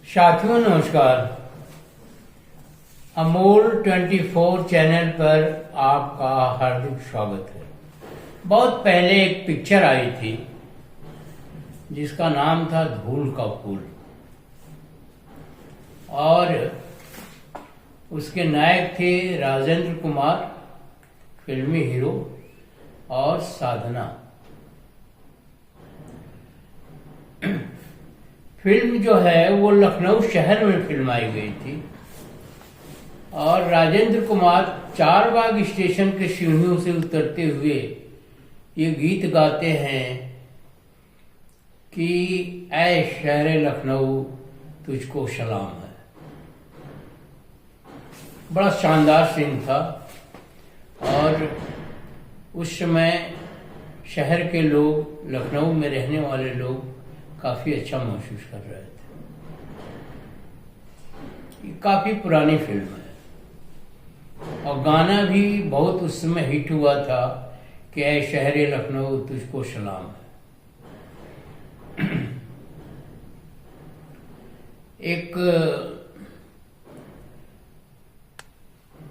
साथियों नमस्कार। अमोल 24 चैनल पर आपका हार्दिक स्वागत है। बहुत पहले एक पिक्चर आई थी जिसका नाम था धूल का फूल और उसके नायक थे राजेंद्र कुमार फिल्मी हीरो और साधना। फिल्म जो है वो लखनऊ शहर में फिल्माई गई थी और राजेंद्र कुमार चारबाग स्टेशन के सीढ़ियों से उतरते हुए ये गीत गाते हैं कि ऐ शहर लखनऊ तुझको सलाम है। बड़ा शानदार सीन था और उस समय शहर के लोग, लखनऊ में रहने वाले लोग काफी अच्छा महसूस कर रहे थे। ये काफी पुरानी फिल्म है और गाना भी बहुत उस समय हिट हुआ था कि ऐ शहरे लखनऊ तुझको सलाम है। एक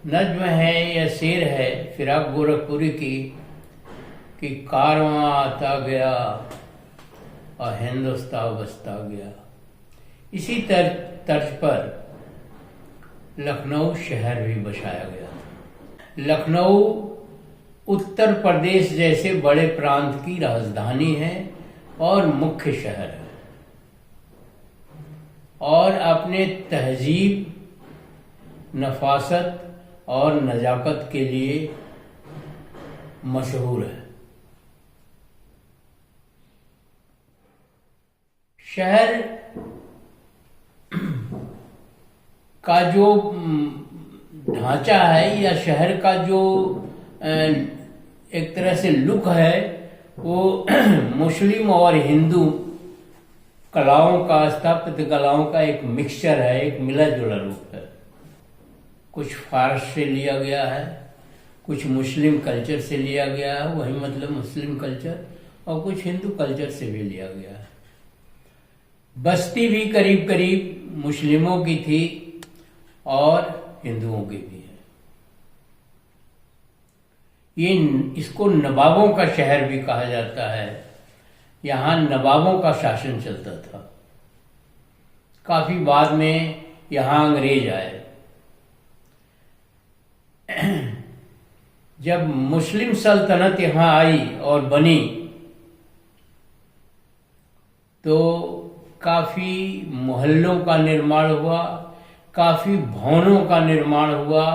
नज्म है या शेर है फिराक गोरखपुरी की कि कारवां आता गया और हिंदुस्तान बसता गया। इसी तर्ज पर लखनऊ शहर भी बसाया गया। लखनऊ उत्तर प्रदेश जैसे बड़े प्रांत की राजधानी है और मुख्य शहर है और अपने तहजीब, नफासत और नजाकत के लिए मशहूर है। शहर का जो ढांचा है या शहर का जो एक तरह से लुक है वो मुस्लिम और हिंदू कलाओं का, स्थापत्य कलाओं का एक मिक्सचर है, एक मिला जुला रूप है। कुछ फारस से लिया गया है, कुछ मुस्लिम कल्चर से लिया गया है, वही मतलब मुस्लिम कल्चर, और कुछ हिंदू कल्चर से भी लिया गया है। बस्ती भी करीब करीब मुस्लिमों की थी और हिंदुओं की भी है। ये इसको नवाबों का शहर भी कहा जाता है। यहाँ नवाबों का शासन चलता था। काफी बाद में यहाँ अंग्रेज आए। जब मुस्लिम सल्तनत यहाँ आई और बनी तो काफी मोहल्लों का निर्माण हुआ, काफी भवनों का निर्माण हुआ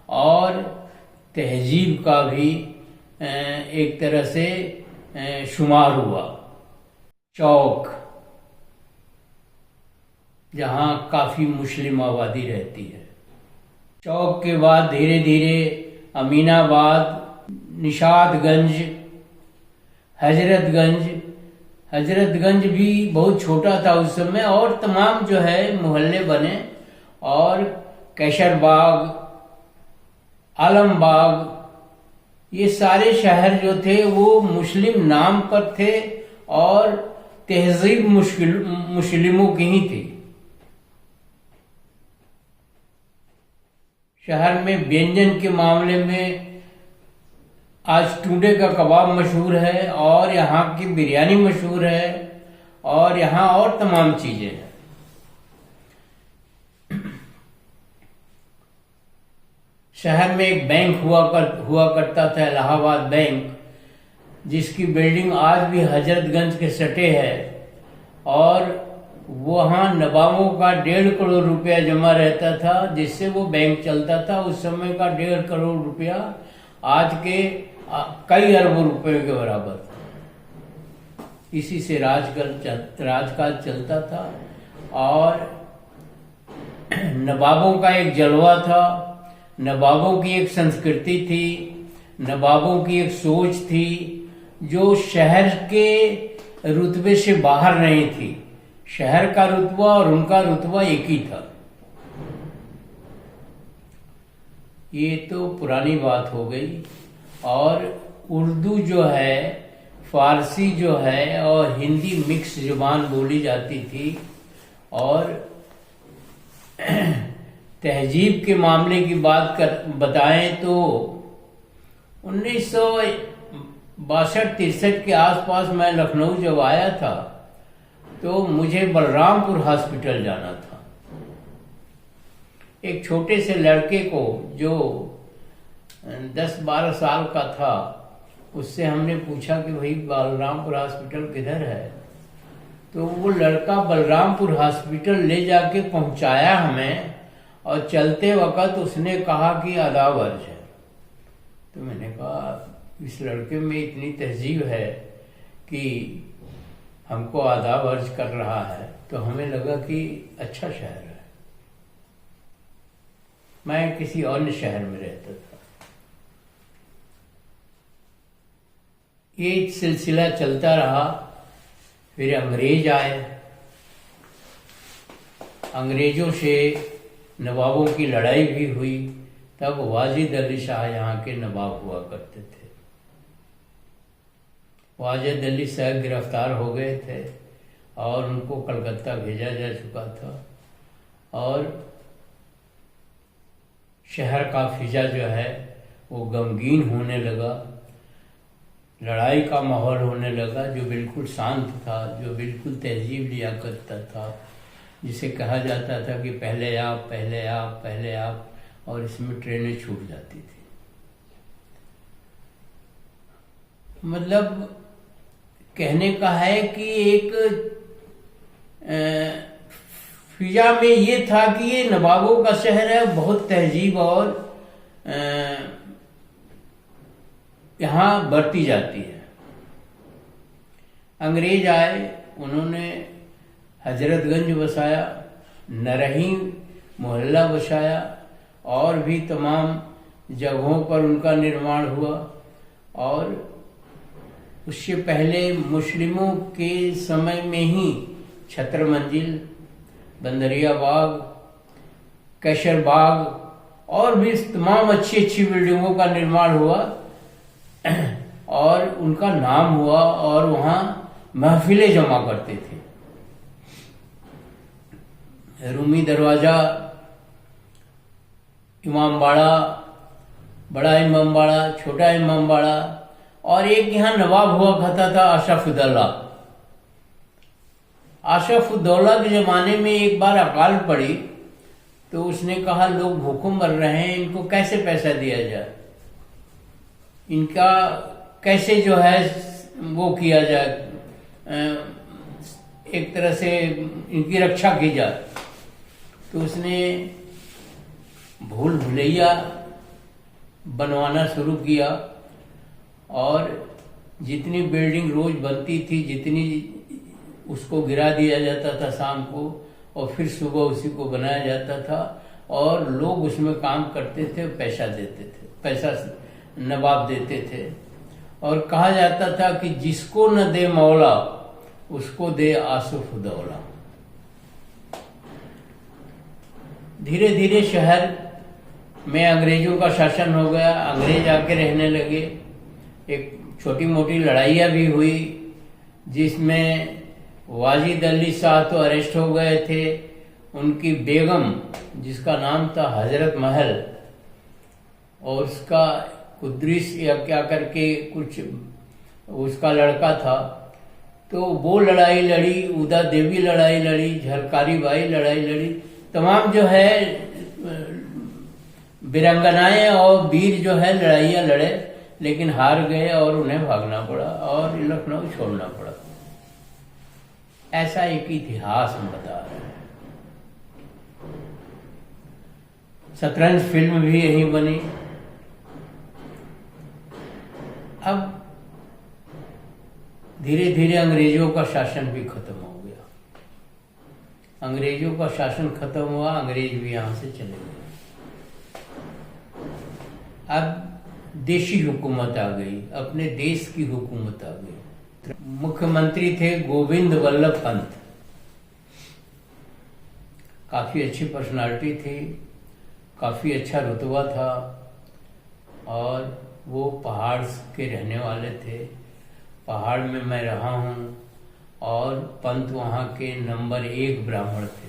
और तहजीब का भी एक तरह से शुमार हुआ। चौक, जहां काफी मुस्लिम आबादी रहती है। चौक के बाद धीरे धीरे अमीनाबाद, निशादगंज, हजरतगंज भी बहुत छोटा था उस समय और तमाम जो है मोहल्ले बने और कैसरबाग, आलमबाग, ये सारे शहर जो थे वो मुस्लिम नाम पर थे और तहजीब मुस्लिमों की ही थी। शहर में व्यंजन के मामले में आज टूडे का कबाब मशहूर है और यहाँ की बिरयानी मशहूर है और यहाँ और तमाम चीजें हैं। शहर में एक बैंक हुआ करता था, इलाहाबाद बैंक, जिसकी बिल्डिंग आज भी हजरतगंज के सटे है और वहाँ नवाबों का 1.5 करोड़ रुपया जमा रहता था जिससे वो बैंक चलता था। उस समय का 1.5 करोड़ रुपया आज के कई अरबों रुपए के बराबर था। इसी से राजकाज चलता था और नवाबों का एक जलवा था, नवाबों की एक संस्कृति थी, नवाबों की एक सोच थी जो शहर के रुतबे से बाहर नहीं थी। शहर का रुतबा और उनका रुतबा एक ही था। ये तो पुरानी बात हो गई। और उर्दू जो है, फारसी जो है और हिंदी मिक्स जुबान बोली जाती थी और तहजीब के मामले की बात बताएं तो 1962-63 के आसपास मैं लखनऊ जब आया था तो मुझे बलरामपुर हॉस्पिटल जाना था। एक छोटे से लड़के को जो 10-12 साल का था, उससे हमने पूछा कि भाई बलरामपुर हॉस्पिटल किधर है, तो वो लड़का बलरामपुर हॉस्पिटल ले जाके पहुंचाया हमें, और चलते वक्त उसने कहा कि आदाब अर्ज है। तो मैंने कहा इस लड़के में इतनी तहजीब है कि हमको आदाब अर्ज कर रहा है, तो हमें लगा कि अच्छा शहर है। मैं किसी अन्य शहर में रहता था। ये सिलसिला चलता रहा। फिर अंग्रेज आए। अंग्रेजों से नवाबों की लड़ाई भी हुई। तब वाजिद अली शाह यहाँ के नवाब हुआ करते थे। वाजिद अली शाह गिरफ्तार हो गए थे और उनको कलकत्ता भेजा जा चुका था, और शहर का फिजा जो है वो गमगीन होने लगा। लड़ाई का माहौल होने लगा, जो बिल्कुल शांत था, जो बिल्कुल तहजीब लिया करता था, जिसे कहा जाता था कि पहले आप, पहले आप, पहले आप, और इसमें ट्रेनें छूट जाती थी। मतलब कहने का है कि एक फिजा में ये था कि ये नवाबों का शहर है, बहुत तहजीब और यहाँ बरती जाती है। अंग्रेज आए, उन्होंने हजरतगंज बसाया, नरहीम मोहल्ला बसाया, और भी तमाम जगहों पर उनका निर्माण हुआ। और उससे पहले मुस्लिमों के समय में ही छत्र मंजिल, बंदरिया बाग, कैशर बाग और भी तमाम अच्छी अच्छी बिल्डिंगों का निर्माण हुआ और उनका नाम हुआ, और वहाँ महफिलें जमा करते थे। रूमी दरवाजा, इमाम बाड़ा, बड़ा इमाम बाड़ा, छोटा इमाम बाड़ा, और एक यहाँ नवाब हुआ करता था अशरफुद्दौला। अशरफुद्दौला के जमाने में एक बार अकाल पड़ी, तो उसने कहा लोग भूखों मर रहे हैं, इनको कैसे पैसा दिया जाए, इनका कैसे जो है वो किया जाए, एक तरह से इनकी रक्षा की जाए। तो उसने भूल भुलैया बनवाना शुरू किया, और जितनी बिल्डिंग रोज बनती थी, जितनी उसको गिरा दिया जाता था शाम को, और फिर सुबह उसी को बनाया जाता था, और लोग उसमें काम करते थे, पैसा देते थे, पैसा नवाब देते थे। और कहा जाता था कि जिसको न दे मौला उसको दे आसुफुद्दौला। धीरे धीरे शहर में अंग्रेजों का शासन हो गया, अंग्रेज आके रहने लगे। एक छोटी मोटी लड़ाइयाँ भी हुई, जिसमें वाजिद अली शाह तो अरेस्ट हो गए थे, उनकी बेगम जिसका नाम था हजरत महल, और उसका कुद्रिस या क्या करके कुछ उसका लड़का था, तो वो लड़ाई लड़ी, उदा देवी लड़ाई लड़ी, झलकारी बाई लड़ाई लड़ी, तमाम जो है वीरांगनाएं और वीर जो है लड़ाइयाँ लड़े, लेकिन हार गए और उन्हें भागना पड़ा और लखनऊ छोड़ना पड़ा। ऐसा एक इतिहास हम बता रहे हैं। शतरंज फिल्म भी यहीं बनी। अब धीरे धीरे अंग्रेजों का शासन भी खत्म हो गया। अंग्रेजों का शासन खत्म हुआ, अंग्रेज भी यहां से चले गए। अब देशी हुकूमत आ गई, अपने देश की हुकूमत आ गई। मुख्यमंत्री थे गोविंद वल्लभ पंत। काफी अच्छी पर्सनालिटी थी, काफी अच्छा रुतबा था, और वो पहाड़ के रहने वाले थे। पहाड़ में मैं रहा हूँ, और पंत वहाँ के नंबर 1 ब्राह्मण थे।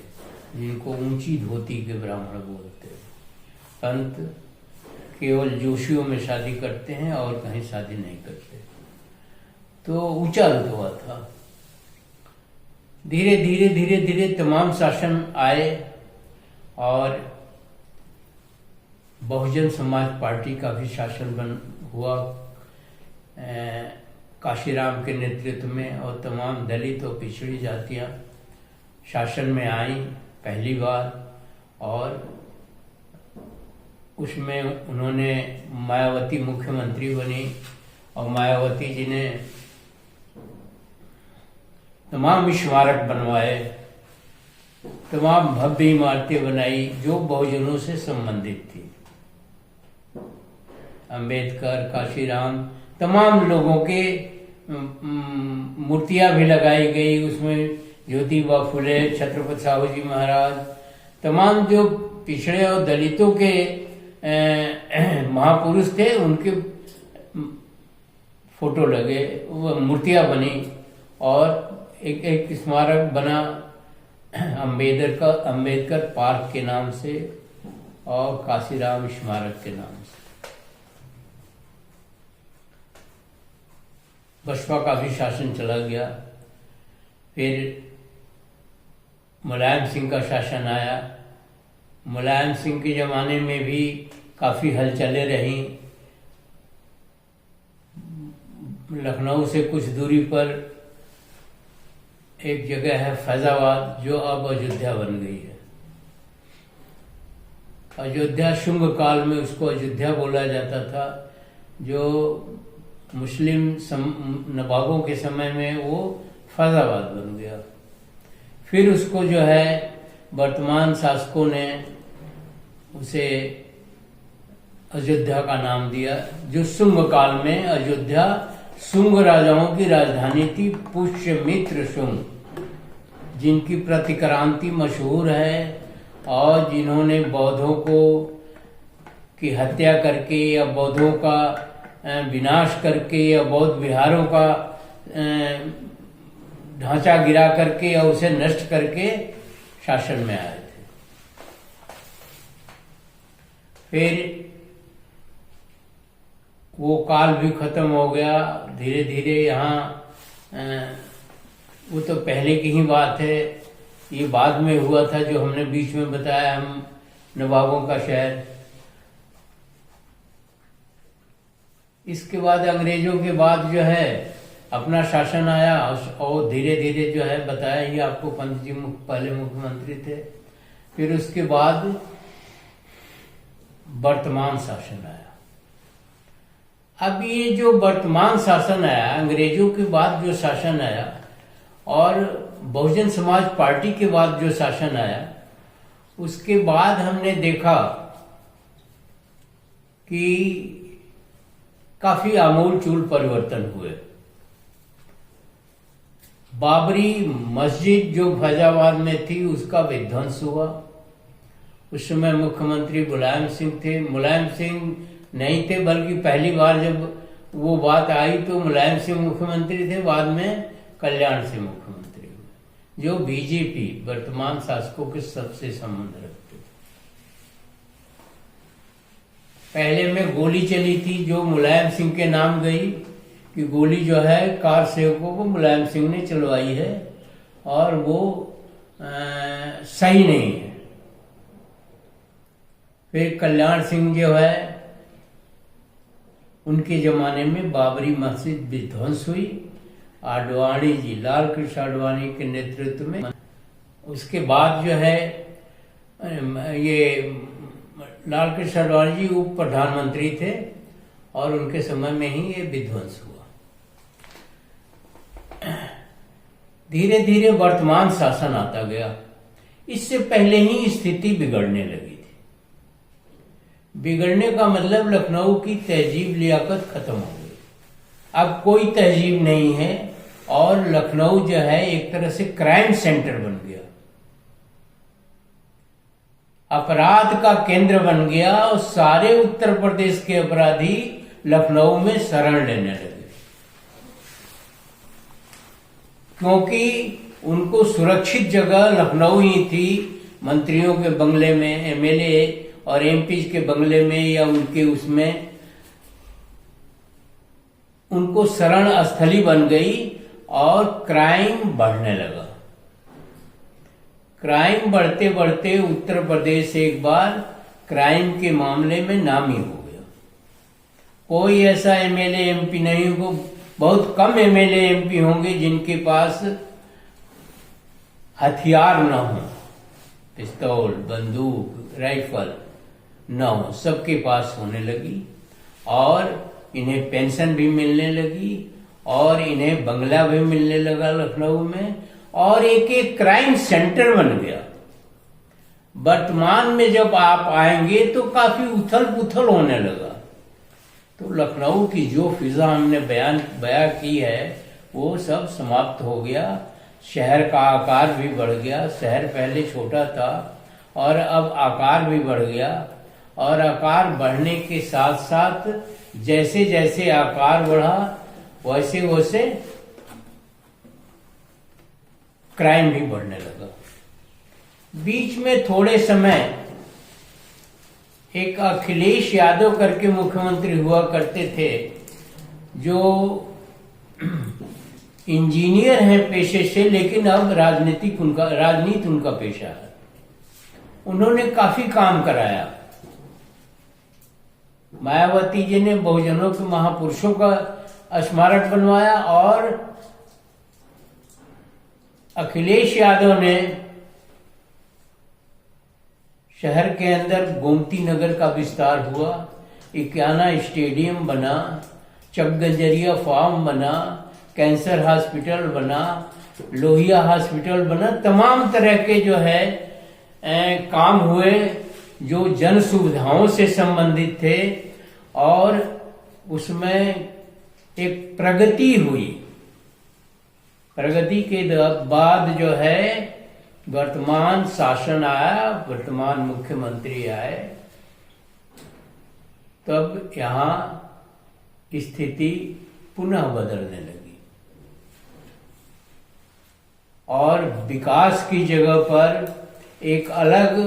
जिनको ऊंची धोती के ब्राह्मण बोलते हैं। पंत केवल जोशियों में शादी करते हैं और कहीं शादी नहीं करते। तो ऊंचा रुतबा था। धीरे धीरे धीरे धीरे तमाम शासन आए और बहुजन समाज पार्टी का भी शासन हुआ काशीराम के नेतृत्व में, और तमाम दलित और पिछड़ी जातियां शासन में आई पहली बार। और उसमें उन्होंने मायावती मुख्यमंत्री बनी और मायावती जी ने तमाम स्मारक बनवाए, तमाम भव्य इमारतें बनाई जो बहुजनों से संबंधित थी। अंबेडकर, काशीराम, तमाम लोगों के मूर्तियां भी लगाई गई। उसमें ज्योतिबा फुले, छत्रपति साहू जी महाराज, तमाम जो पिछड़े और दलितों के महापुरुष थे उनके फोटो लगे, वो मूर्तियां बनी और एक स्मारक बना अंबेडकर पार्क के नाम से और काशीराम स्मारक के नाम से। बसपा का भी शासन चला गया। फिर मुलायम सिंह का शासन आया। मुलायम सिंह के जमाने में भी काफी हलचलें रहीं। लखनऊ से कुछ दूरी पर एक जगह है फैजाबाद, जो अब अयोध्या बन गई है। अयोध्या शुंग काल में उसको अयोध्या बोला जाता था, जो मुस्लिम नवाबों के समय में वो फैजाबाद बन गया। फिर उसको जो है वर्तमान शासकों ने उसे अयोध्या का नाम दिया, जो शुंग काल में अयोध्या शुंग राजाओं की राजधानी थी। पुष्यमित्र शुंग, जिनकी प्रतिक्रांति मशहूर है और जिन्होंने बौद्धों की हत्या करके या बौद्धों का विनाश करके या बौद्ध विहारों का ढांचा गिरा करके या उसे नष्ट करके शासन में आए थे। फिर वो काल भी खत्म हो गया। धीरे धीरे यहाँ वो तो पहले की ही बात है, ये बाद में हुआ था जो हमने बीच में बताया, हम नवाबों का शहर। इसके बाद अंग्रेजों के बाद जो है अपना शासन आया और धीरे धीरे जो है बताया ही आपको, पंत जी पहले मुख्यमंत्री थे। फिर उसके बाद वर्तमान शासन आया। अब ये जो वर्तमान शासन आया, अंग्रेजों के बाद जो शासन आया और बहुजन समाज पार्टी के बाद जो शासन आया, उसके बाद हमने देखा कि काफी आमूल-चूल परिवर्तन हुए। बाबरी मस्जिद जो फैजाबाद में थी उसका विध्वंस हुआ। उस समय मुख्यमंत्री मुलायम सिंह थे। मुलायम सिंह नहीं थे, बल्कि पहली बार जब वो बात आई तो मुलायम सिंह मुख्यमंत्री थे, बाद में कल्याण सिंह मुख्यमंत्री हुए, जो बीजेपी वर्तमान शासकों के सबसे संबंध रखते थे। पहले में गोली चली थी जो मुलायम सिंह के नाम गई कि गोली जो है कार सेवकों को मुलायम सिंह ने चलवाई है और वो सही नहीं है। फिर कल्याण सिंह जो है उनके जमाने में बाबरी मस्जिद विध्वंस हुई, आडवाणी जी, लाल कृष्ण आडवाणी के नेतृत्व में। उसके बाद जो है ये लाल कृष्ण आडवाणी जी उप प्रधानमंत्री थे और उनके समय में ही ये विध्वंस हुआ। धीरे धीरे वर्तमान शासन आता गया। इससे पहले ही स्थिति बिगड़ने लगी थी। बिगड़ने का मतलब लखनऊ की तहजीब लियाकत खत्म हो गई। अब कोई तहजीब नहीं है और लखनऊ जो है एक तरह से क्राइम सेंटर बन गया, अपराध का केंद्र बन गया और सारे उत्तर प्रदेश के अपराधी लखनऊ में शरण लेने लगे, क्योंकि उनको सुरक्षित जगह लखनऊ ही थी। मंत्रियों के बंगले में, एमएलए और एमपी के बंगले में या उनके उसमें उनको शरण स्थली बन गई और क्राइम बढ़ने लगा। क्राइम बढ़ते बढ़ते उत्तर प्रदेश एक बार क्राइम के मामले में नामी हो गया। कोई ऐसा एमएलए एमपी नहीं हो, बहुत कम एमएलए एमपी होंगे जिनके पास हथियार न हो, पिस्तौल, बंदूक, राइफल न हो, सबके पास होने लगी और इन्हें पेंशन भी मिलने लगी और इन्हें बंगला भी मिलने लगा लखनऊ में और एक एक क्राइम सेंटर बन गया। वर्तमान में जब आप आएंगे तो काफी उथल पुथल होने लगा। तो लखनऊ की जो फिजा हमने बयां की है वो सब समाप्त हो गया। शहर का आकार भी बढ़ गया। शहर पहले छोटा था और अब आकार भी बढ़ गया और आकार बढ़ने के साथ साथ जैसे जैसे आकार बढ़ा वैसे वैसे क्राइम भी बढ़ने लगा। बीच में थोड़े समय एक अखिलेश यादव करके मुख्यमंत्री हुआ करते थे, जो इंजीनियर हैं पेशे से, लेकिन अब राजनीति उनका पेशा है। उन्होंने काफी काम कराया। मायावती जी ने बहुजनों के महापुरुषों का स्मारक बनवाया और अखिलेश यादव ने शहर के अंदर गोमती नगर का विस्तार हुआ, इक्याना स्टेडियम बना, चकगंजरिया फार्म बना, कैंसर हॉस्पिटल बना, लोहिया हॉस्पिटल बना। तमाम तरह के जो है काम हुए जो जन सुविधाओं से संबंधित थे और उसमें एक प्रगति हुई। प्रगति के बाद जो है वर्तमान शासन आया, वर्तमान मुख्यमंत्री आए, तब यहाँ स्थिति पुनः बदलने लगी और विकास की जगह पर एक अलग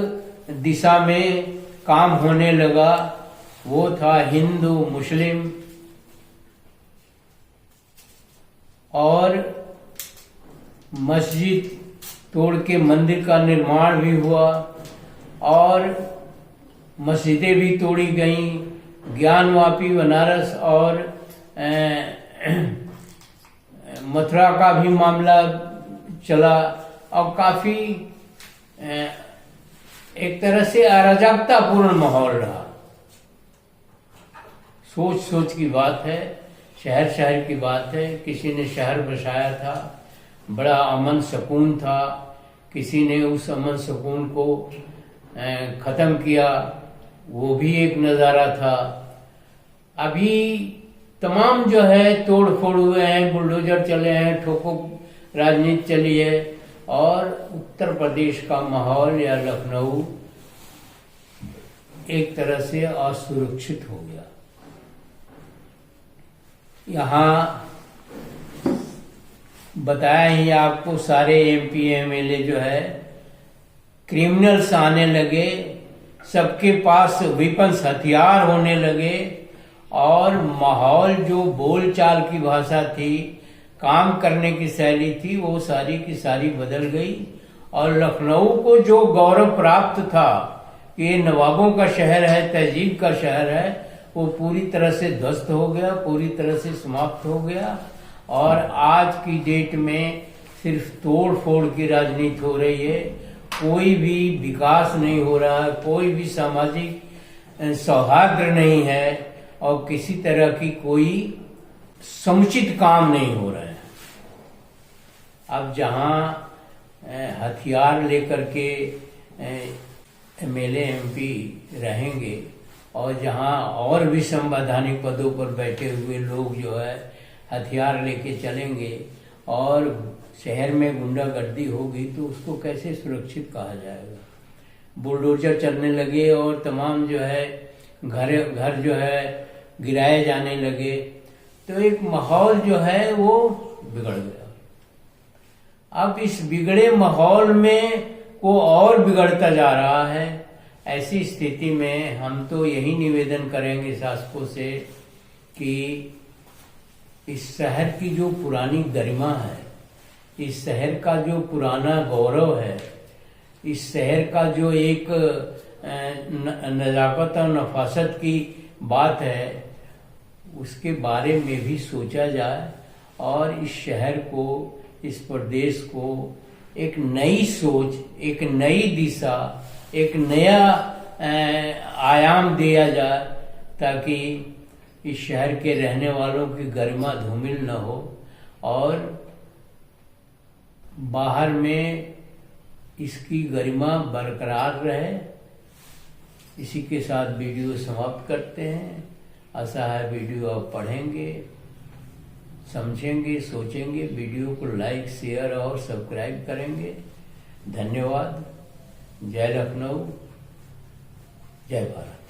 दिशा में काम होने लगा। वो था हिंदू मुस्लिम और मस्जिद तोड़ के मंदिर का निर्माण भी हुआ और मस्जिदें भी तोड़ी गईं। ज्ञानवापी बनारस और मथुरा का भी मामला चला और काफी एक तरह से अराजकतापूर्ण माहौल रहा। सोच सोच की बात है, शहर शहर की बात है। किसी ने शहर बसाया था, बड़ा अमन सुकून था, किसी ने उस अमन सुकून को खत्म किया, वो भी एक नज़ारा था। अभी तमाम जो है तोड़ फोड़ हुए हैं, बुलडोजर चले हैं, ठोको राजनीति चली है और उत्तर प्रदेश का माहौल या लखनऊ एक तरह से असुरक्षित हो गया। यहाँ बताया ही आपको, सारे एमपी एमएलए जो है क्रिमिनल्स आने लगे, सबके पास वेपन्स हथियार होने लगे और माहौल जो बोलचाल की भाषा थी, काम करने की शैली थी, वो सारी की सारी बदल गई। और लखनऊ को जो गौरव प्राप्त था कि ये नवाबों का शहर है, तहजीब का शहर है, वो पूरी तरह से ध्वस्त हो गया, पूरी तरह से समाप्त हो गया। और आज की डेट में सिर्फ तोड़ फोड़ की राजनीति हो रही है, कोई भी विकास नहीं हो रहा है, कोई भी सामाजिक सौहार्द नहीं है और किसी तरह की कोई समुचित काम नहीं हो रहा है। अब जहाँ हथियार लेकर के एमएलए एमपी रहेंगे और जहाँ और भी संवैधानिक पदों पर बैठे हुए लोग जो है हथियार लेके चलेंगे और शहर में गुंडागर्दी होगी, तो उसको कैसे सुरक्षित कहा जाएगा। बुलडोजर चलने लगे और तमाम जो है घर जो है गिराए जाने लगे, तो एक माहौल जो है वो बिगड़ गया। अब इस बिगड़े माहौल में को और बिगड़ता जा रहा है। ऐसी स्थिति में हम तो यही निवेदन करेंगे शासकों से कि इस शहर की जो पुरानी गरिमा है, इस शहर का जो पुराना गौरव है, इस शहर का जो एक नजाकत और नफासत की बात है, उसके बारे में भी सोचा जाए और इस शहर को, इस प्रदेश को एक नई सोच, एक नई दिशा, एक नया आयाम दिया जाए, ताकि इस शहर के रहने वालों की गरिमा धूमिल न हो और बाहर में इसकी गरिमा बरकरार रहे। इसी के साथ वीडियो समाप्त करते हैं। आशा है वीडियो आप पढ़ेंगे, समझेंगे, सोचेंगे। वीडियो को लाइक, शेयर और सब्सक्राइब करेंगे। धन्यवाद। जय लखनऊ, जय भारत।